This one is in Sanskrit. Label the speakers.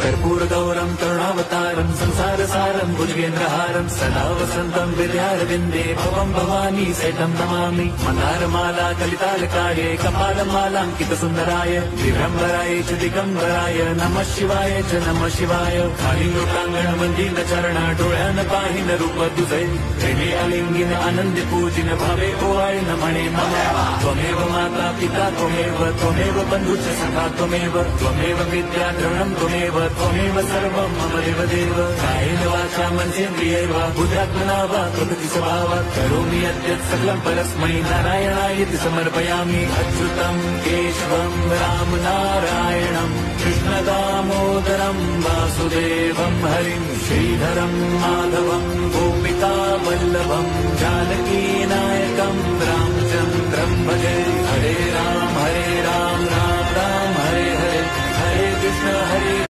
Speaker 1: कर्पूरगौरं करुणावतारं संसारसारं भुजगेन्द्रहारं सदा वसन्तं विद्यारविन्दे भवं भवानी सेतं नमामि। मन्दारमाला कलितालकाये कपालमालाङ्कितसुन्दराय दिगम्बराय च दिगम्बराय नमः शिवाय च नमः शिवाय। कालिङ्गप्राङ्गणमन्दिरचरण डोळ्यान पाहिन रूप तुझे प्रेमे अलिंगिन आनंद पूजिन भावे ओवाळ नमणे नमः। त्वमेव माता पिता त्वमेव बन्धुश्च सखा त्वमेव विद्या द्रवणं त्वमेव सर्वं मम देवदेव। कायेन वाचा मनसेन्द्रियैर्वा बुद्ध्यात्मना वा प्रकृति स्वभावात् करोमि यद्यत् सकलं परस्मै नारायणायति समर्पयामि। अच्युतं केशवं राम नारायणं कृष्णदामोदरं वासुदेवं हरिं श्रीधरं माधवं गोपिका वल्लभं जानकीनायकं रामचन्द्रं भजे। हरे राम राम राम हरे हरे, हरे कृष्ण हरे